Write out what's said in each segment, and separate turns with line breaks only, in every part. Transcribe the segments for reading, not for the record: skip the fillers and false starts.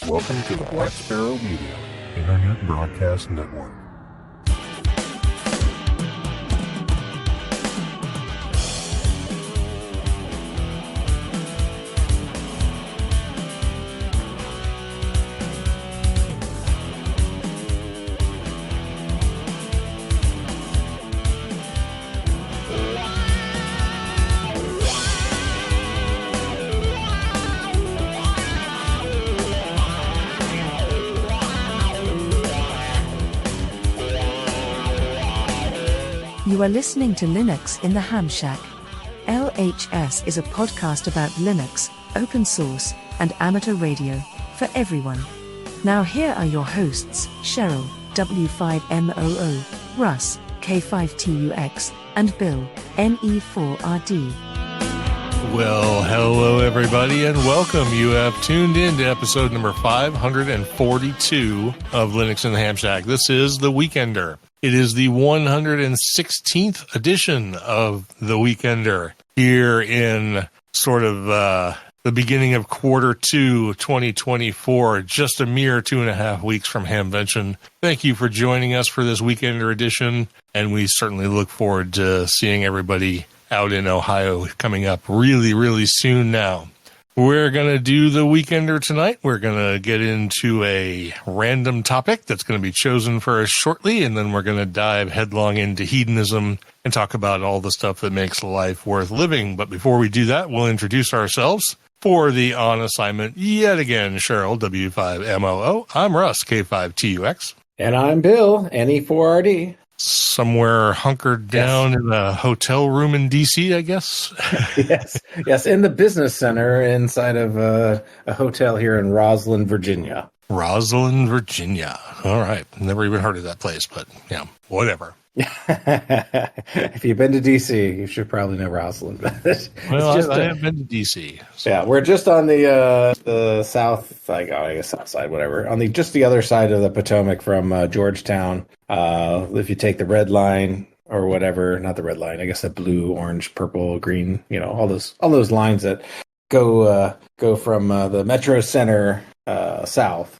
Welcome to the Black Sparrow Media Internet Broadcast Network.
You are listening to Linux in the Ham Shack. LHS is a podcast about Linux, open source, and amateur radio, for everyone. Now here are your hosts, Cheryl, W5MOO, Russ, K5TUX, and Bill, NE4RD.
Well, hello everybody and welcome. You have tuned in to episode number 542 of Linux in the Ham Shack. This is The Weekender. It is the 116th edition of The Weekender here in sort of the beginning of quarter two 2024, just a mere 2.5 weeks from Hamvention. Thank you for joining us for this Weekender edition, and we certainly look forward to seeing everybody out in Ohio coming up really, really soon now. We're going to do the Weekender tonight. We're going to get into a random topic that's going to be chosen for us shortly, and then we're going to dive headlong into hedonism and talk about all the stuff that makes life worth living. But before we do that, we'll introduce ourselves. For the on assignment, yet again, Cheryl, W5MOO. I'm Russ, K5TUX.
And I'm Bill, NE4RD.
Somewhere hunkered down in a hotel room in D.C., I guess.
yes, in the business center inside of a hotel here in Roslyn, Virginia.
Roslyn, Virginia. All right. Never even heard of that place, but yeah, whatever.
If you've been to D.C., you should probably know Roslyn.
Well, I have been to D.C. So.
Yeah, we're just on the south, I guess south side, whatever, on the other side of the Potomac from Georgetown. If you take the red line or whatever, not the red line, I guess the blue, orange, purple, green, all those lines that go from the Metro Center south.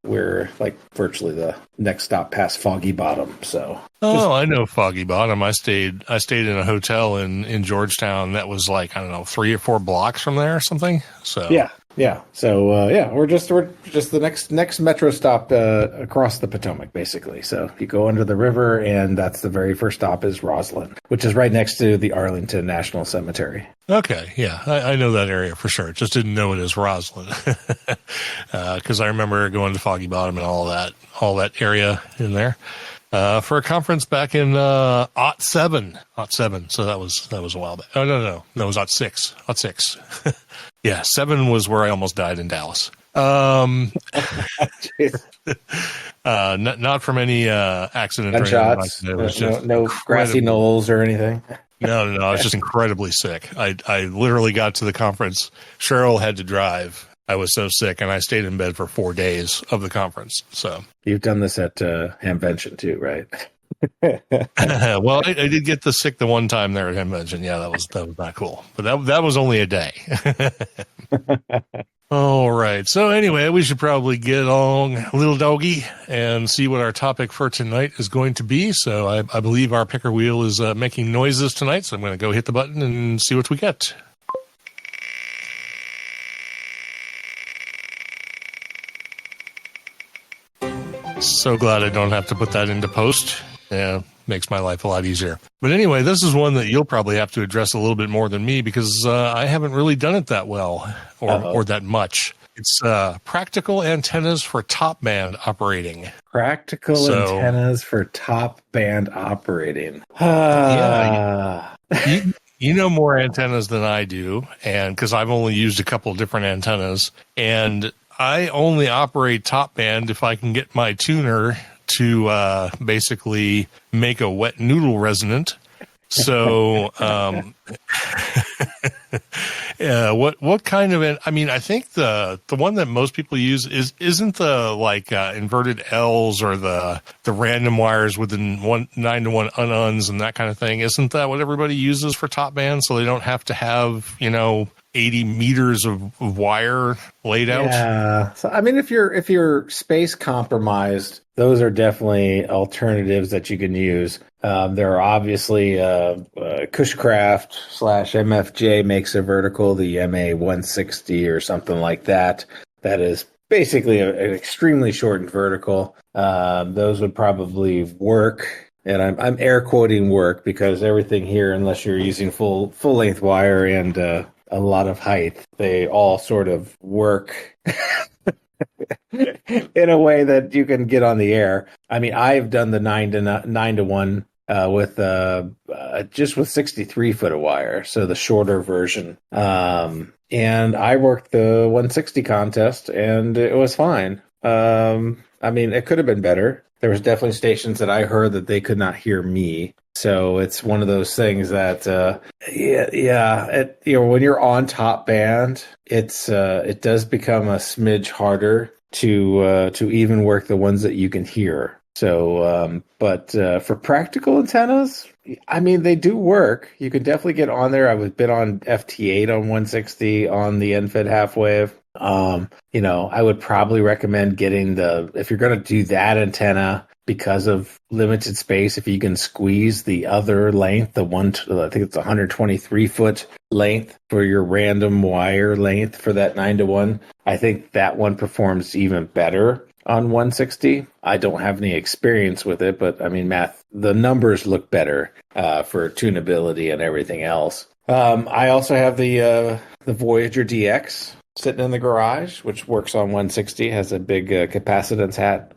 We're like virtually the next stop past Foggy Bottom. So
I know Foggy Bottom. I stayed in a hotel in Georgetown that was like, I don't know, 3 or 4 blocks from there or something. So
yeah. So we're just the next metro stop across the Potomac, basically. So you go under the river, and that's the very first stop is Roslyn, which is right next to the Arlington National Cemetery.
Okay, yeah, I know that area for sure. Just didn't know it as Roslyn because I remember going to Foggy Bottom and all that area in there for a conference back in '07. So that was a while back. Oh no, it was '06. Yeah, 7 was where I almost died in Dallas. Not from any accident.
Gunshots. Or anything. No grassy knolls or anything.
No. I was just incredibly sick. I literally got to the conference. Cheryl had to drive. I was so sick, and I stayed in bed for 4 days of the conference. So
you've done this at Hamvention too, right?
Well, I did get sick the one time there at Hamvention. Yeah, that was not cool. But that was only a day. All right. So anyway, we should probably get on, little doggy, and see what our topic for tonight is going to be. So I believe our picker wheel is making noises tonight. So I'm going to go hit the button and see what we get. So glad I don't have to put that into post. Yeah, makes my life a lot easier. But anyway, this is one that you'll probably have to address a little bit more than me because I haven't really done it that well or that much. It's practical antennas for top band operating.
Practical antennas for top band operating.
Yeah, you know more antennas than I do, and because I've only used a couple different antennas, and I only operate top band if I can get my tuner to basically make a wet noodle resonant. So, what kind of? I mean, I think the one that most people use isn't the inverted L's or the random wires within 9-to-1 ununs and that kind of thing. Isn't that what everybody uses for top band? So they don't have to have 80 meters of wire laid out.
Yeah. So I mean, if you're space compromised, those are definitely alternatives that you can use. There are obviously Cushcraft / MFJ makes a vertical, the MA 160 or something like that. That is basically an extremely shortened vertical. Those would probably work. And I'm air quoting work because everything here, unless you're using full length wire and a lot of height, they all sort of work in a way that you can get on the air. I mean, I've done the 9-to-1 with just with 63 foot of wire, so the shorter version. And I worked the 160 contest, and it was fine. I mean, it could have been better. There was definitely stations that I heard that they could not hear me. So it's one of those things that, when you're on top band, it does become a smidge harder to even work the ones that you can hear. So, but for practical antennas, I mean, they do work. You can definitely get on there. I've been on FT8 on 160 on the NFED half wave. I would probably recommend getting if you're going to do that antenna, because of limited space, if you can squeeze the other length, I think it's 123 foot length for your random wire length for that 9-to-1, I think that one performs even better on 160. I don't have any experience with it, but I mean, the numbers look better for tunability and everything else. I also have the Voyager DX sitting in the garage, which works on 160, has a big capacitance hat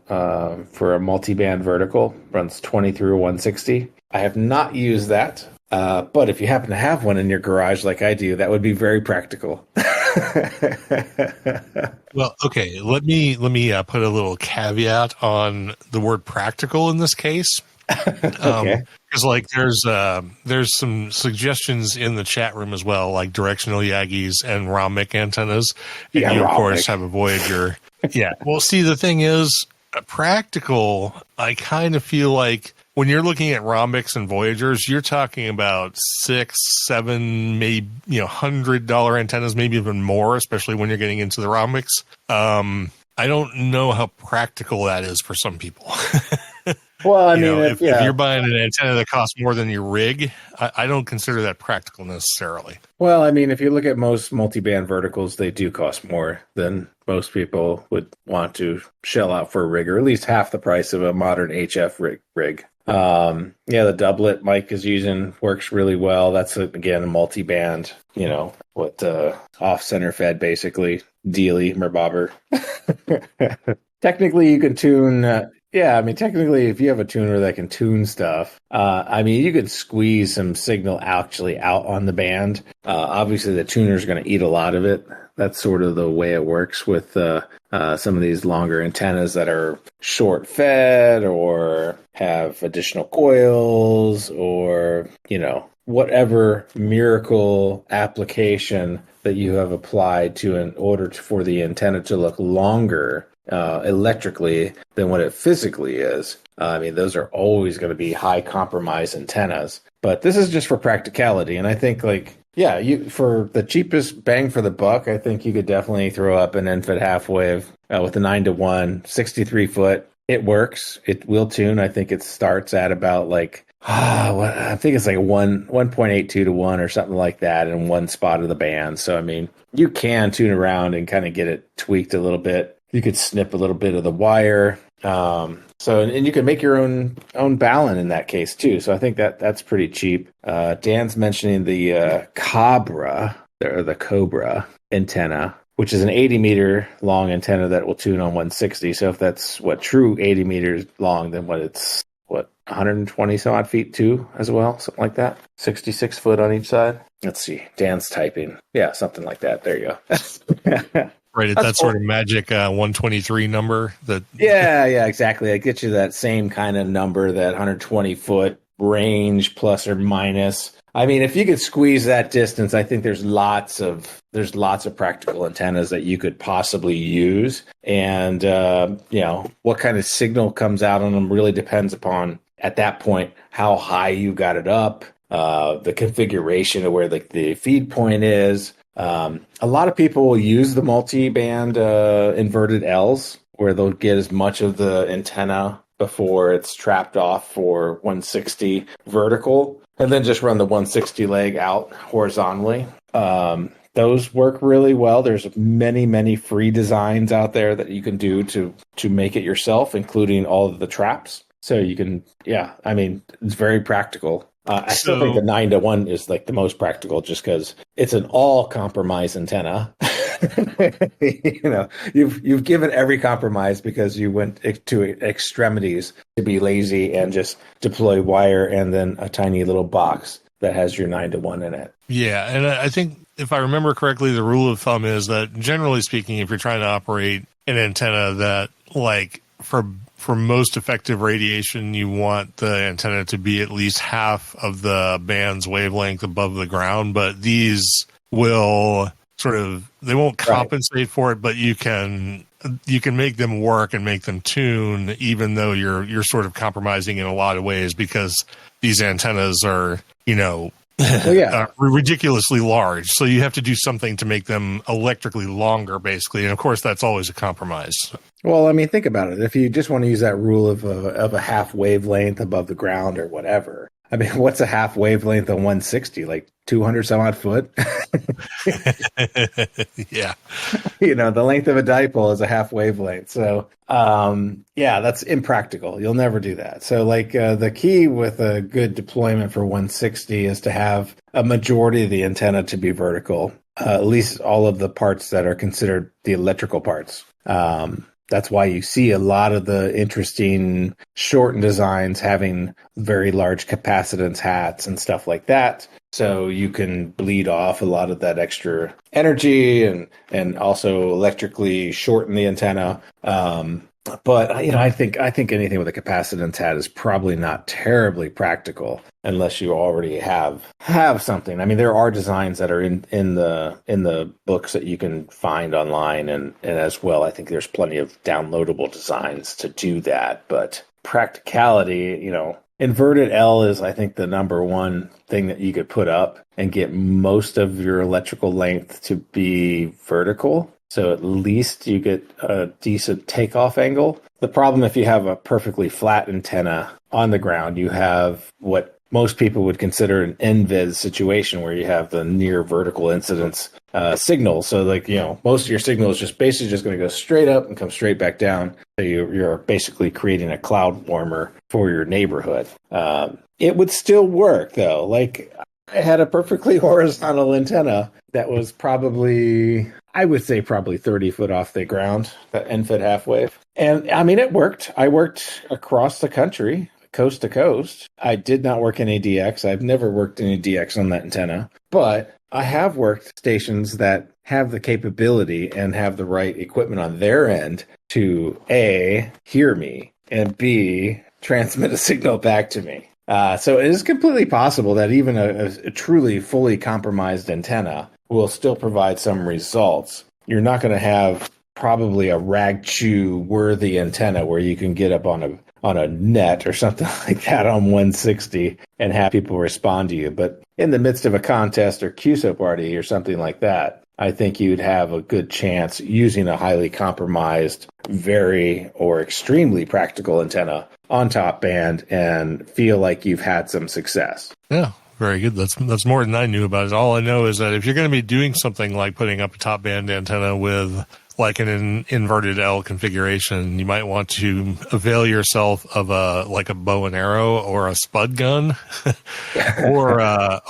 for a multi-band vertical, runs 20 through 160. I have not used that, but if you happen to have one in your garage like I do, that would be very practical.
Well, okay, let me put a little caveat on the word practical in this case.
Okay.
Because like there's some suggestions in the chat room as well, like directional Yagis and ROMIC antennas. And
Yeah,
you of
ROMIC.
course have a Voyager. Yeah. Well, see, the thing is, practical, I kind of feel like when you're looking at ROMICs and Voyagers, you're talking about $6, $7, maybe $100 antennas, maybe even more, especially when you're getting into the ROMICs. I don't know how practical that is for some people.
Well, I mean,
if you're buying an antenna that costs more than your rig, I don't consider that practical necessarily.
Well, I mean, if you look at most multi-band verticals, they do cost more than most people would want to shell out for a rig, or at least half the price of a modern HF rig. The doublet Mike is using works really well. That's again a multi-band, off-center fed basically, dealy, merbobber. Technically, you can tune. Technically, if you have a tuner that can tune stuff, you could squeeze some signal actually out on the band. Obviously, the tuner is going to eat a lot of it. That's sort of the way it works with some of these longer antennas that are short fed or have additional coils or, whatever miracle application that you have applied to in order for the antenna to look longer electrically than what it physically is. Those are always going to be high compromise antennas, but this is just for practicality. And I think for the cheapest bang for the buck, I think you could definitely throw up an NFED half wave with a 9-to-1, 63 foot. It works. It will tune. I think it starts at about I think it's like 1.82 to 1 or something like that in one spot of the band. So, you can tune around and kind of get it tweaked a little bit. You could snip a little bit of the wire. And you can make your own balun in that case too. So I think that's pretty cheap. Dan's mentioning the Cobra or the Cobra antenna, which is an 80 meter long antenna that will tune on 160. So if that's true 80 meters long, then it's 120 some odd feet too as well, something like that. 66 foot on each side. Let's see. Dan's typing. Yeah, something like that. There you go.
Right, at that sort of magic 123 number.
Yeah, exactly. It gets you that same kind of number, that 120 foot range, plus or minus. If you could squeeze that distance, I think there's lots of practical antennas that you could possibly use. And what kind of signal comes out on them really depends upon, at that point, how high you got it up, the configuration of where the feed point is. A lot of people will use the multi-band inverted Ls, where they'll get as much of the antenna before it's trapped off for 160 vertical, and then just run the 160 leg out horizontally. Those work really well. There's many, many free designs out there that you can do to make it yourself, including all of the traps. So you can, it's very practical. I still think the 9-to-1 is like the most practical, just because it's an all compromise antenna. You've given every compromise because you went to extremities to be lazy and just deploy wire and then a tiny little box that has your 9-to-1 in it.
Yeah, and I think if I remember correctly, the rule of thumb is that generally speaking, if you're trying to operate an antenna that, like, for most effective radiation, you want the antenna to be at least half of the band's wavelength above the ground, but these will they won't compensate for it, but you can make them work and make them tune, even though you're sort of compromising in a lot of ways, because these antennas are, ridiculously large. So you have to do something to make them electrically longer, basically. And of course, that's always a compromise.
Well, I mean, think about it. If you just want to use that rule of a half wavelength above the ground or whatever, I mean, what's a half wavelength on 160? Like 200 some odd foot?
Yeah.
The length of a dipole is a half wavelength. So, that's impractical. You'll never do that. So, the key with a good deployment for 160 is to have a majority of the antenna to be vertical, at least all of the parts that are considered the electrical parts. That's why you see a lot of the interesting shortened designs having very large capacitance hats and stuff like that. So you can bleed off a lot of that extra energy and also electrically shorten the antenna. But I think anything with a capacitance hat is probably not terribly practical unless you already have something. I mean, there are designs that are in the books that you can find online, and as well, I think there's plenty of downloadable designs to do that. But practicality, inverted L is, I think, the number one thing that you could put up and get most of your electrical length to be vertical. So at least you get a decent takeoff angle. The problem, if you have a perfectly flat antenna on the ground, you have what most people would consider an NVIS situation, where you have the near vertical incidence signal. So most of your signal is just basically just going to go straight up and come straight back down. So you're basically creating a cloud warmer for your neighborhood. It would still work though. I had a perfectly horizontal antenna that was probably 30 foot off the ground, that NFIT half wave. And I mean, it worked. I worked across the country, coast to coast. I did not work in ADX. I've never worked in ADX on that antenna, but I have worked stations that have the capability and have the right equipment on their end to A, hear me, and B, transmit a signal back to me. So it is completely possible that even a truly fully compromised antenna will still provide some results. You're not going to have probably a rag chew worthy antenna where you can get up on a net or something like that on 160 and have people respond to you. But in the midst of a contest or QSO party or something like that, I think you'd have a good chance using a highly compromised, very or extremely practical antenna on top band and feel like you've had some success.
Yeah, very good. That's more than I knew about it. All I know is that if you're going to be doing something like putting up a top band antenna with like an inverted L configuration, you might want to avail yourself of a bow and arrow or a spud gun or a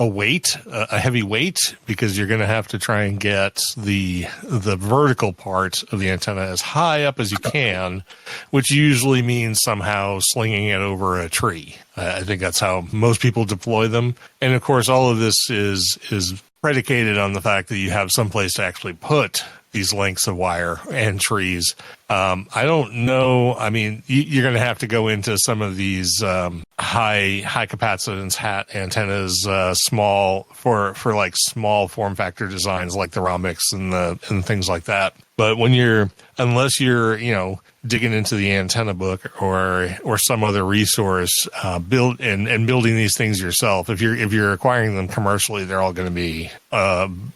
heavy weight, because you're going to have to try and get the vertical part of the antenna as high up as you can, which usually means somehow slinging it over a tree. I think that's how most people deploy them. And of course, all of this is predicated on the fact that you have some place to actually put these lengths of wire and trees. I don't know. I mean, you're going to have to go into some of these high capacitance hat antennas, small for like small form factor designs like the Romics and things like that. But unless you're digging into the antenna book or some other resource, building these things yourself, if you're acquiring them commercially, they're all going to be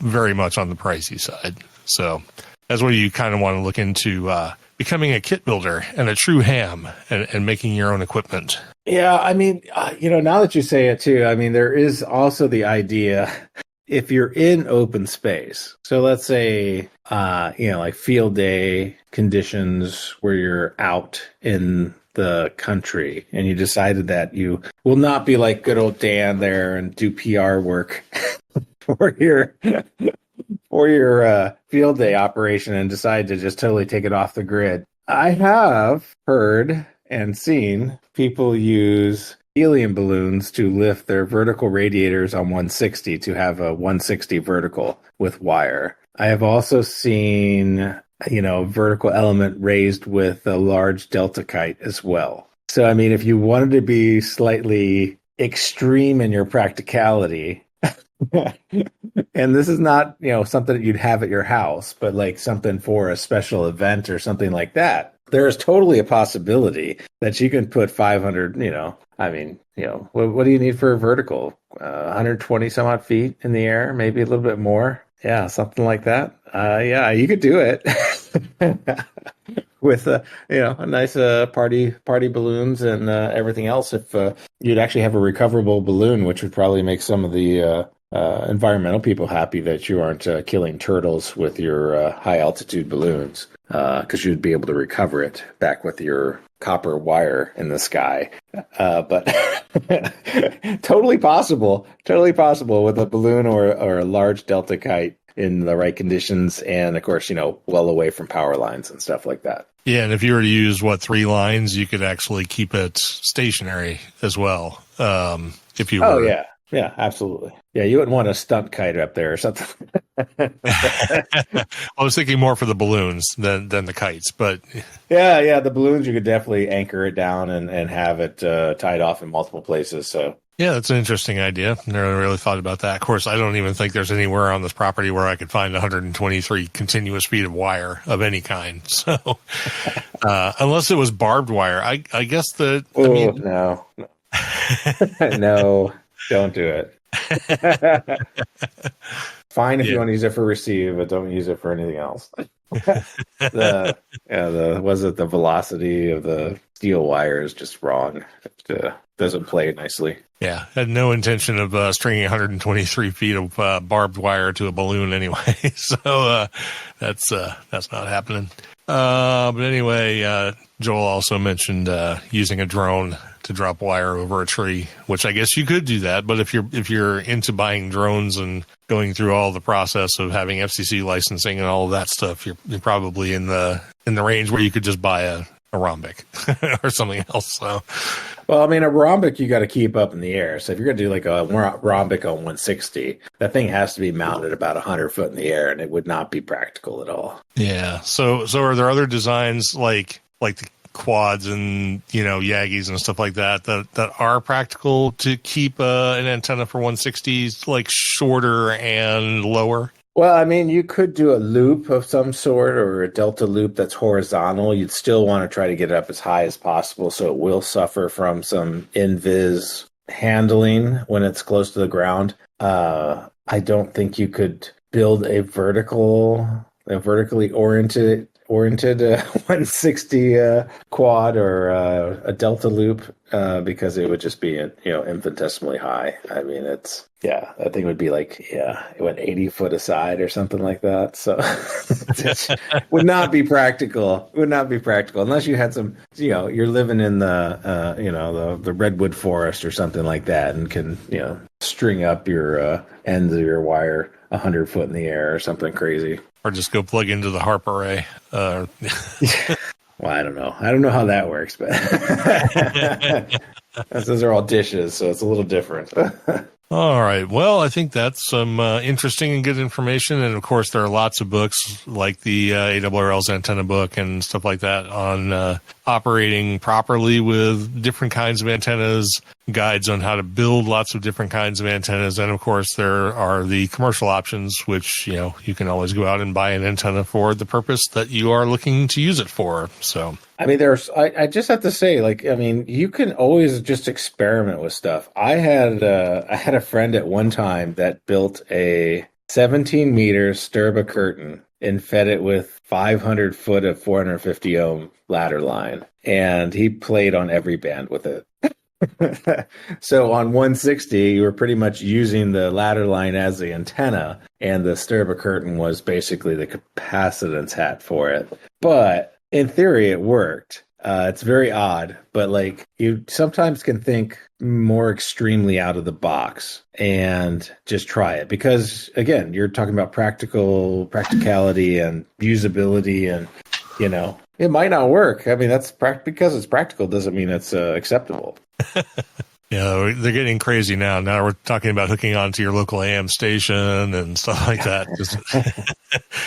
very much on the pricey side. So that's where you kind of want to look into becoming a kit builder and a true ham and making your own equipment.
Yeah, I mean, now that you say it too, I mean, there is also the idea, if you're in open space, so let's say, like field day conditions where you're out in the country and you decided that you will not be like good old Dan there and do PR work for your field day operation and decide to just totally take it off the grid. I have heard and seen people use helium balloons to lift their vertical radiators on 160 to have a 160 vertical with wire. I have also seen, vertical element raised with a large delta kite as well. So, I mean, if you wanted to be slightly extreme in your practicality, and this is not, something that you'd have at your house, but like something for a special event or something like that, there is totally a possibility that you can put 500, what do you need for a vertical? 120 some odd feet in the air, maybe a little bit more. Yeah, something like that. You could do it with, a nice party balloons and everything else. If you'd actually have a recoverable balloon, which would probably make some of the environmental people happy that you aren't killing turtles with your high altitude balloons, because you'd be able to recover it back with your copper wire in the sky. But totally possible with a balloon or a large delta kite in the right conditions. And of course, well away from power lines and stuff like that.
Yeah. And if you were to use 3 lines, you could actually keep it stationary as well. If you were.
Oh, yeah. Yeah, absolutely. Yeah, you wouldn't want a stunt kite up there or something.
I was thinking more for the balloons than the kites, but
yeah, the balloons you could definitely anchor it down and have it tied off in multiple places. So
yeah, that's an interesting idea. Never really thought about that. Of course, I don't even think there's anywhere on this property where I could find 123 continuous feet of wire of any kind. So unless it was barbed wire, I guess that.
No, no. Don't do it. Fine if you want to use it for receive, but don't use it for anything else. The velocity of the steel wire is just wrong. It doesn't play nicely.
Yeah, had no intention of stringing 123 feet of barbed wire to a balloon anyway. So that's not happening. But anyway, Joel also mentioned using a drone to drop wire over a tree, which I guess you could do that. But if you're into buying drones and going through all the process of having FCC licensing and all of that stuff, you're probably in the range where you could just buy a rhombic or something else. So,
well, I mean, a rhombic you got to keep up in the air. So if you're going to do like a rhombic on 160, that thing has to be mounted about 100 foot in the air, and it would not be practical at all.
Yeah. So are there other designs like the quads and Yagis and stuff like that are practical to keep an antenna for 160s like shorter and lower?
Well, I mean, you could do a loop of some sort or a delta loop that's horizontal. You'd still want to try to get it up as high as possible, so it will suffer from some invis handling when it's close to the ground. I don't think you could build a vertically oriented 160 quad or a delta loop because it would just be infinitesimally high. I mean, that thing would be like it went 80 foot aside or something like that. So it would not be practical. It would not be practical unless you had some. You're living in the redwood forest or something like that, and can string up your ends of your wire 100 foot in the air or something crazy.
Or just go plug into the HARP array.
Well, I don't know. I don't know how that works, but those are all dishes, so it's a little different.
All right. Well, I think that's some interesting and good information. And, of course, there are lots of books like the ARRL's antenna book and stuff like that on operating properly with different kinds of antennas, guides on how to build lots of different kinds of antennas. And of course, there are the commercial options, which, you can always go out and buy an antenna for the purpose that you are looking to use it for. So,
I mean, I just have to say, you can always just experiment with stuff. I had a friend at one time that built a 17-meter Sturba curtain and fed it with 500 foot of 450 ohm ladder line. And he played on every band with it. So on 160, you were pretty much using the ladder line as the antenna, and the Sturba curtain was basically the capacitance hat for it. But in theory, it worked. It's very odd, but you sometimes can think more extremely out of the box and just try it, because again, you're talking about practicality and usability, and it might not work. I mean, that's because it's practical doesn't mean it's acceptable.
Yeah, they're getting crazy now. Now we're talking about hooking onto your local AM station and stuff like that,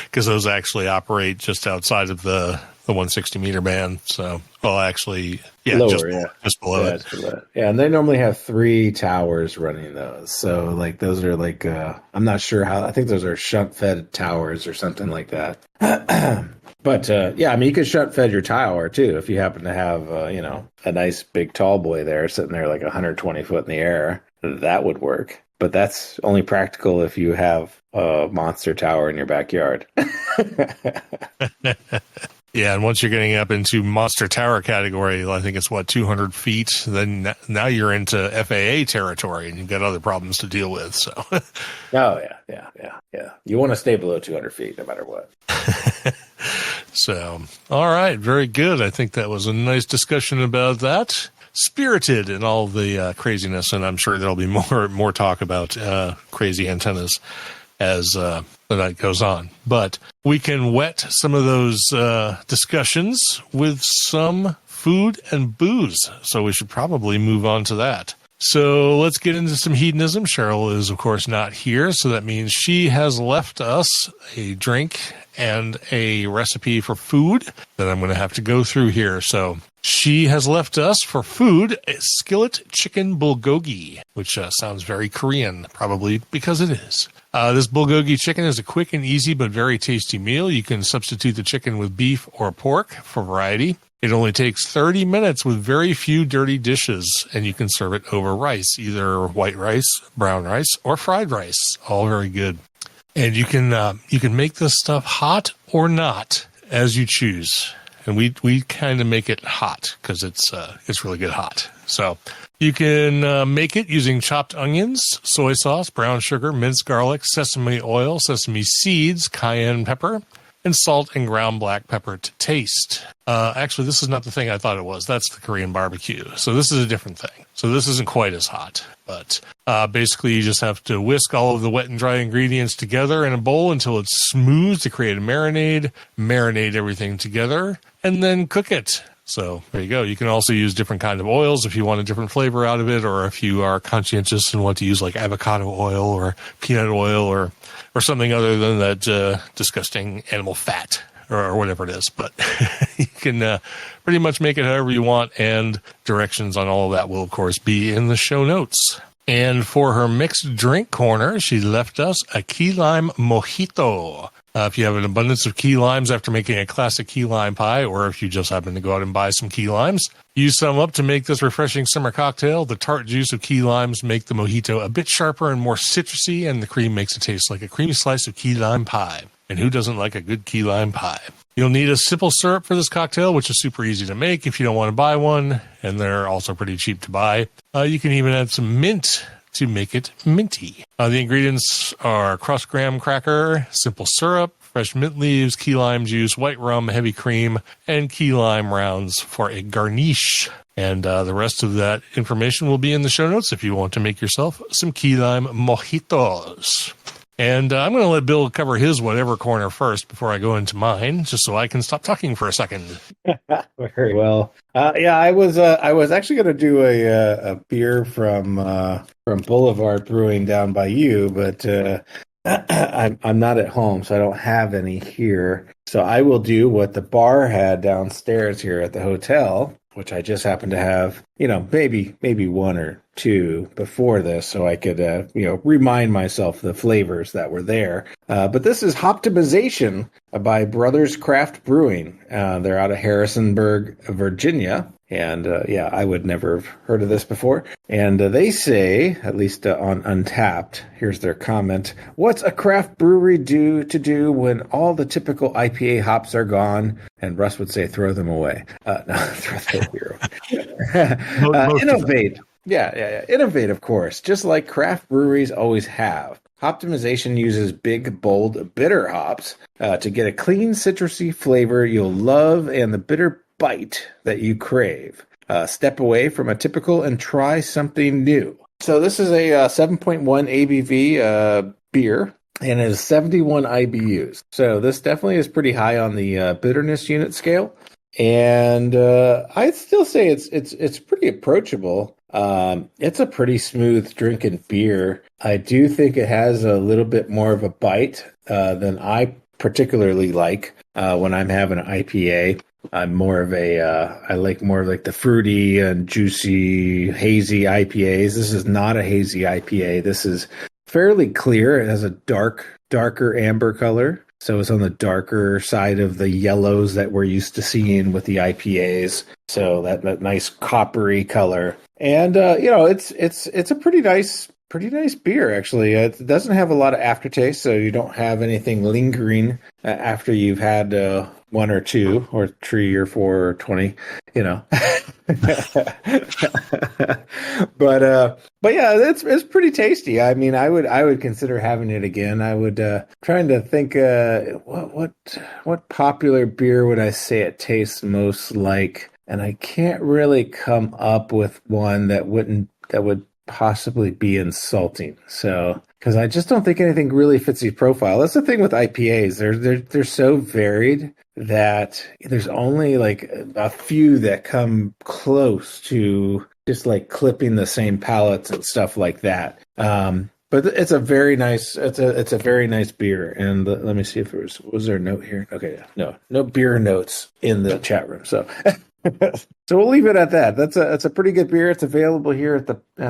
because those actually operate just outside of the 160 meter band. So, actually,
lower,
just below it.
Yeah, and they normally have 3 towers running those. So, those are I'm not sure how. I think those are shunt fed towers or something like that. But you could shunt fed your tower too if you happen to have a nice big tall boy there sitting there 120 foot in the air. That would work. But that's only practical if you have a monster tower in your backyard.
Yeah, and once you're getting up into monster tower category, I think it's 200 feet. Then now you're into FAA territory, and you've got other problems to deal with. So,
oh yeah. You want to stay below 200 feet, no matter what.
So, all right, very good. I think that was a nice discussion about that. Spirited in all the craziness, and I'm sure there'll be more talk about crazy antennas as the night goes on. But we can wet some of those discussions with some food and booze. So we should probably move on to that. So let's get into some hedonism. Cheryl is, of course, not here. So that means she has left us a drink and a recipe for food that I'm going to have to go through here. So she has left us for food a skillet chicken bulgogi, which sounds very Korean, probably because it is. This bulgogi chicken is a quick and easy but very tasty meal. You can substitute the chicken with beef or pork for variety. It only takes 30 minutes with very few dirty dishes, and you can serve it over rice, either white rice, brown rice, or fried rice. All very good. And you can make this stuff hot or not as you choose. And we kind of make it hot because it's really good hot. So you can make it using chopped onions, soy sauce, brown sugar, minced garlic, sesame oil, sesame seeds, cayenne pepper, and salt and ground black pepper to taste. Actually, this is not the thing I thought it was. That's the Korean barbecue. So this is a different thing. So this isn't quite as hot. But basically, you just have to whisk all of the wet and dry ingredients together in a bowl until it's smooth to create a marinade. Marinate everything together, and then cook it. So there you go. You can also use different kind of oils if you want a different flavor out of it, or if you are conscientious and want to use avocado oil or peanut oil or something other than that disgusting animal fat or whatever it is. But you can pretty much make it however you want, and directions on all of that will, of course, be in the show notes. And for her mixed drink corner, she left us a key lime mojito. If you have an abundance of key limes after making a classic key lime pie, or if you just happen to go out and buy some key limes, use some up to make this refreshing summer cocktail. The tart juice of key limes make the mojito a bit sharper and more citrusy, and the cream makes it taste like a creamy slice of key lime pie. And who doesn't like a good key lime pie? You'll need a simple syrup for this cocktail, which is super easy to make if you don't want to buy one, and they're also pretty cheap to buy. You can even add some mint to make it minty. The ingredients are crust graham cracker, simple syrup, fresh mint leaves, key lime juice, white rum, heavy cream, and key lime rounds for a garnish. And the rest of that information will be in the show notes if you want to make yourself some key lime mojitos. And I'm going to let Bill cover his whatever corner first before I go into mine, just so I can stop talking for a second.
Very well. I was actually going to do a beer from Boulevard Brewing down by you, but I'm not at home, so I don't have any here. So I will do what the bar had downstairs here at the hotel, which I just happen to have, maybe one or two before this, so I could, remind myself the flavors that were there. But this is Hoptimization by Brothers Craft Brewing. They're out of Harrisonburg, Virginia. And I would never have heard of this before. And they say, at least on Untapped, here's their comment: "What's a craft brewery to do when all the typical IPA hops are gone?" And Russ would say, "Throw them away." No, throw them away. Innovate. Yeah. Innovate, of course, just like craft breweries always have. Optimization uses big, bold, bitter hops to get a clean, citrusy flavor you'll love and the bitter bite that you crave. Step away from a typical and try something new. So this is a 7.1 ABV beer, and it has 71 IBUs. So this definitely is pretty high on the bitterness unit scale. And I'd still say it's pretty approachable. It's a pretty smooth drinking beer. I do think it has a little bit more of a bite than I particularly like when I'm having an IPA. I'm more of I like more of like the fruity and juicy, hazy IPAs. This is not a hazy IPA. This is fairly clear. It has a darker amber color. So it's on the darker side of the yellows that we're used to seeing with the IPAs. So that nice coppery color. And, it's a pretty nice beer, actually. It doesn't have a lot of aftertaste, so you don't have anything lingering after you've had one or two or 3 or 4 or 20, But yeah, it's pretty tasty. I mean, I would consider having it again. I would trying to think what popular beer would I say it tastes most like, and I can't really come up with one that would possibly be insulting. So, because I just don't think anything really fits the profile. That's the thing with IPAs. They're so varied that there's only like a few that come close to just like clipping the same palates and stuff like that. But it's a very nice beer. And let me see if was there a note here? Okay, no beer notes in the chat room. So so we'll leave it at that. That's a pretty good beer. It's available here at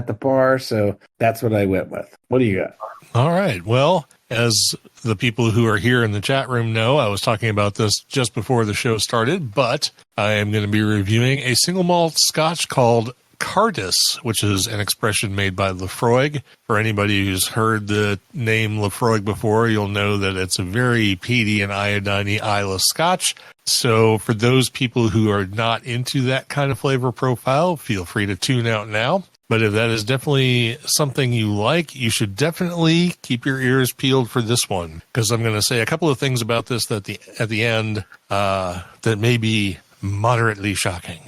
the bar, so that's what I went with. What do you got?
All right. Well, as the people who are here in the chat room know, I was talking about this just before the show started, but I am going to be reviewing a single malt scotch called Cardis, which is an expression made by Lefroy. For anybody who's heard the name Lefroy before, you'll know that it's a very peaty and iodine-y Islay scotch. So for those people who are not into that kind of flavor profile, feel free to tune out now. But if that is definitely something you like, you should definitely keep your ears peeled for this one, because I'm going to say a couple of things about this at the end that may be moderately shocking.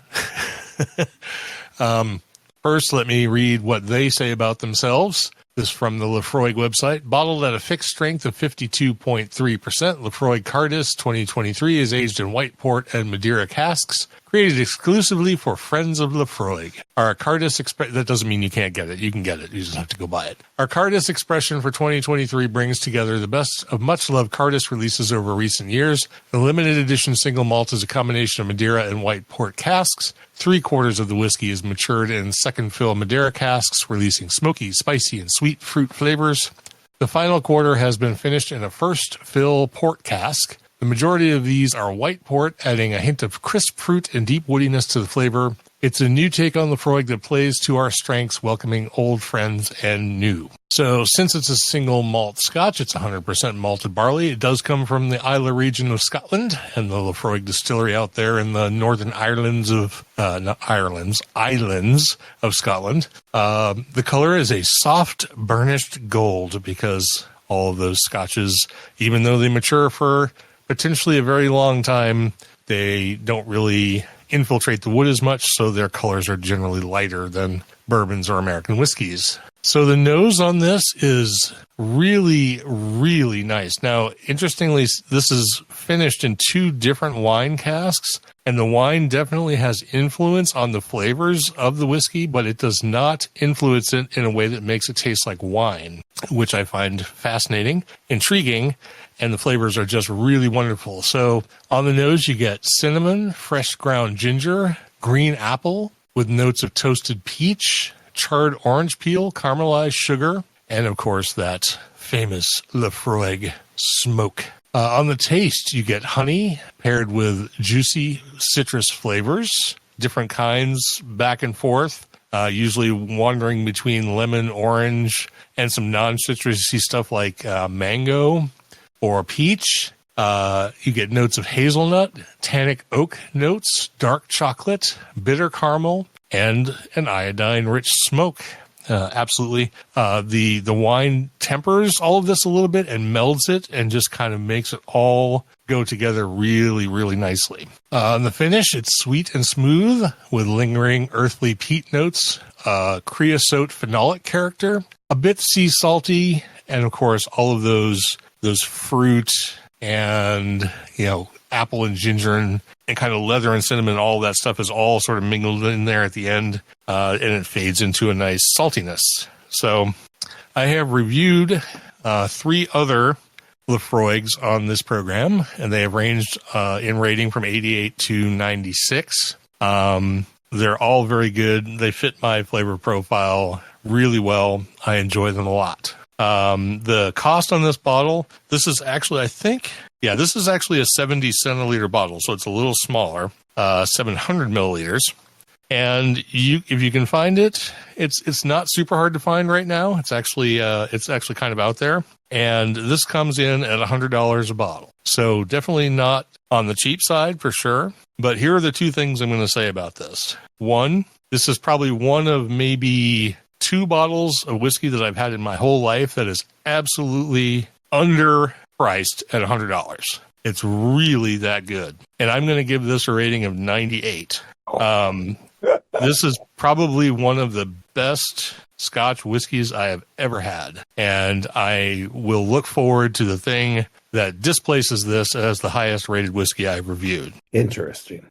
First, let me read what they say about themselves. This is from the Lefroy website. Bottled at a fixed strength of 52.3%, Lefroy Cardis 2023 is aged in white port and Madeira casks, created exclusively for friends of Lefroy. Our Cardis that doesn't mean you can't get it. You can get it. You just have to go buy it. Our Cardis expression for 2023 brings together the best of much-loved Cardis releases over recent years. The limited edition single malt is a combination of Madeira and white port casks. 3/4 of the whiskey is matured in second fill Madeira casks, releasing smoky, spicy, and sweet fruit flavors. The final quarter has been finished in a first fill port cask. The majority of these are white port, adding a hint of crisp fruit and deep woodiness to the flavor. It's a new take on Lefroy that plays to our strengths, welcoming old friends and new. So since it's a single malt scotch, it's 100% malted barley. It does come from the Islay region of Scotland and the Lefroy distillery out there in the northern islands of Scotland. The color is a soft burnished gold because all of those scotches, even though they mature for potentially a very long time, they don't really infiltrate the wood as much, so their colors are generally lighter than bourbons or American whiskeys. So the nose on this is really, really nice. Now, interestingly, this is finished in 2 different wine casks, and the wine definitely has influence on the flavors of the whiskey, but it does not influence it in a way that makes it taste like wine, which I find fascinating, intriguing, and the flavors are just really wonderful. So on the nose, you get cinnamon, fresh ground ginger, green apple with notes of toasted peach, charred orange peel, caramelized sugar, and of course that famous Lefroy smoke. On the taste, you get honey paired with juicy citrus flavors, different kinds back and forth, usually wandering between lemon, orange, and some non-citrusy stuff like mango or peach. You get notes of hazelnut, tannic oak notes, dark chocolate, bitter caramel, and an iodine-rich smoke. Absolutely. The wine tempers all of this a little bit and melds it and just kind of makes it all go together really, really nicely. On the finish, it's sweet and smooth with lingering earthly peat notes, creosote phenolic character, a bit sea salty, and of course all of those fruit and, apple and ginger and kind of leather and cinnamon, all that stuff is all sort of mingled in there at the end, and it fades into a nice saltiness. So I have reviewed 3 other Lefroigs on this program, and they have ranged in rating from 88 to 96. They're all very good. They fit my flavor profile really well. I enjoy them a lot. The cost on this bottle, this is actually, this is actually a 70 centiliter bottle, so it's a little smaller, 700 milliliters. And if you can find it, it's not super hard to find right now. It's actually kind of out there. And this comes in at $100 a bottle. So definitely not on the cheap side for sure. But here are the 2 things I'm going to say about this. One, this is probably one of maybe 2 bottles of whiskey that I've had in my whole life that is absolutely underpriced at $100. It's really that good. And I'm going to give this a rating of 98. This is probably one of the best Scotch whiskeys I have ever had. And I will look forward to the thing that displaces this as the highest rated whiskey I've reviewed.
Interesting.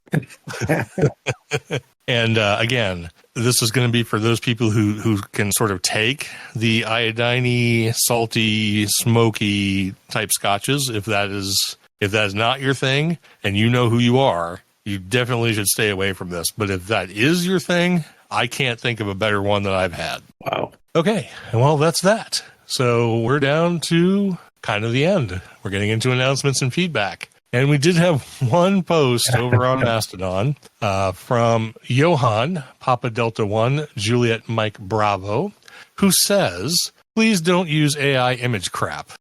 And again, this is going to be for those people who can sort of take the iodine-y, salty, smoky type scotches. If that is not your thing and you know who you are, you definitely should stay away from this. But if that is your thing, I can't think of a better one that I've had.
Wow.
Okay, well, that's that. So we're down to kind of the end. We're getting into announcements and feedback. And we did have one post over on Mastodon from Johan, Papa Delta 1, Juliet Mike Bravo, who says, please don't use AI image crap.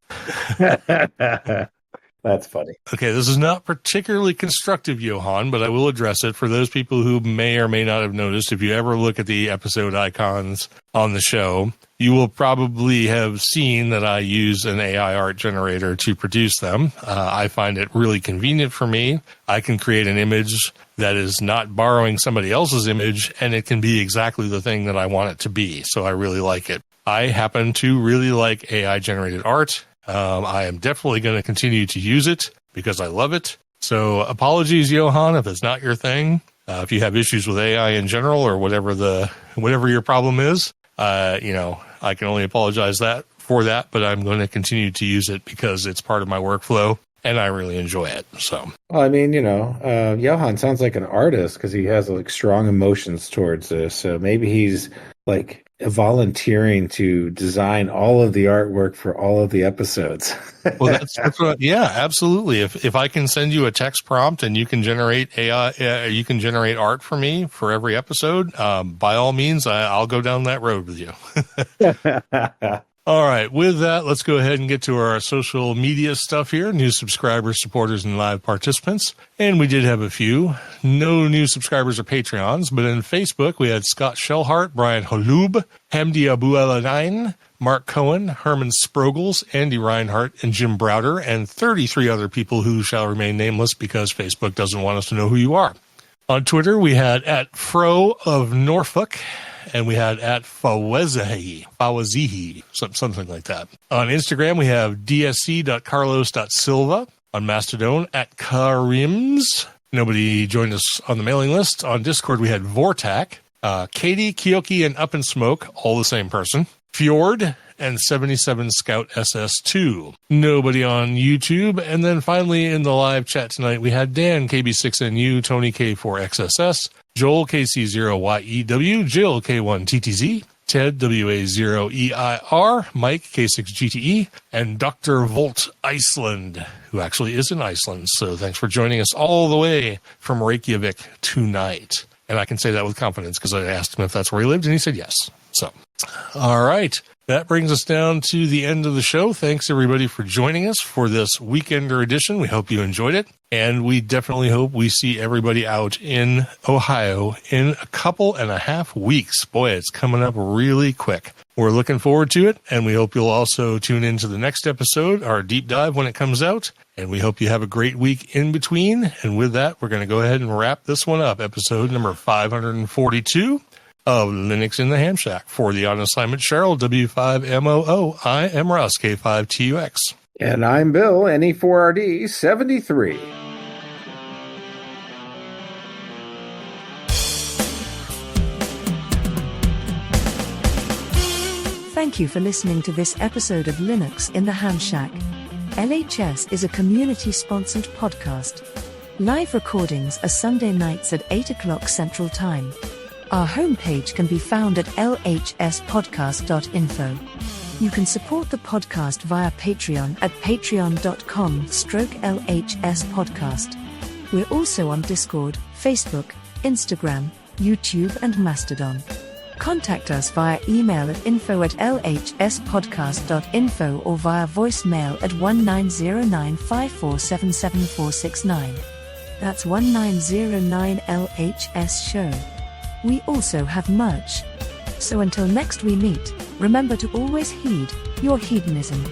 That's funny.
Okay, this is not particularly constructive, Johan, but I will address it for those people who may or may not have noticed. If you ever look at the episode icons on the show, you will probably have seen that I use an AI art generator to produce them. I find it really convenient for me. I can create an image that is not borrowing somebody else's image, and it can be exactly the thing that I want it to be. So I really like it. I happen to really like AI-generated art. I am definitely going to continue to use it because I love it. So apologies, Johan, if it's not your thing. If you have issues with AI in general or whatever your problem is, I can only apologize for that, but I'm going to continue to use it because it's part of my workflow and I really enjoy it. So,
well, I mean, Johan sounds like an artist because he has like strong emotions towards this. So maybe he's like volunteering to design all of the artwork for all of the episodes.
Well, that's what, yeah, absolutely. If I can send you a text prompt and you can generate you can generate art for me for every episode, by all means, I'll go down that road with you. All right. With that, let's go ahead and get to our social media stuff here. New subscribers, supporters, and live participants. And we did have a few. No new subscribers or Patreons, but in Facebook, we had Scott Shellhart, Brian Holub, Hamdi Abu Al-Adain, Mark Cohen, Herman Sprogels, Andy Reinhart, and Jim Browder, and 33 other people who shall remain nameless because Facebook doesn't want us to know who you are. On Twitter, we had at Fro of Norfolk, and we had at Fawazihi, something like that. On Instagram, we have dsc.carlos.silva. On Mastodon, at Karims. Nobody joined us on the mailing list. On Discord, we had Vortak, Katie, Kyoki, and Up in Smoke, all the same person. Fjord, and 77 Scout SS2. Nobody on YouTube. And then finally in the live chat tonight, we had Dan, KB6NU, Tony K4XSS, Joel KC0YEW, Jill K1TTZ, Ted WA0EIR, Mike K6GTE, and Dr. Volt Iceland, who actually is in Iceland. So thanks for joining us all the way from Reykjavik tonight. And I can say that with confidence because I asked him if that's where he lived, and he said yes. So, all right. That brings us down to the end of the show. Thanks, everybody, for joining us for this Weekender edition. We hope you enjoyed it. And we definitely hope we see everybody out in Ohio in a couple and a half weeks. Boy, it's coming up really quick. We're looking forward to it. And we hope you'll also tune into the next episode, our deep dive, when it comes out. And we hope you have a great week in between. And with that, we're going to go ahead and wrap this one up. Episode number 542. Of Linux in the Ham Shack. For the On Assignment Cheryl, W5MOO, I am Russ, K5TUX.
And I'm Bill, NE4RD73.
Thank you for listening to this episode of Linux in the Ham Shack. LHS is a community-sponsored podcast. Live recordings are Sunday nights at 8 o'clock Central Time. Our homepage can be found at lhspodcast.info. You can support the podcast via Patreon at patreon.com/LHS podcast. We're also on Discord, Facebook, Instagram, YouTube and Mastodon. Contact us via email at info@lhspodcast.info or via voicemail at 190954777469. That's 1909 LHS show. We also have merch. So until next we meet, remember to always heed your hedonism.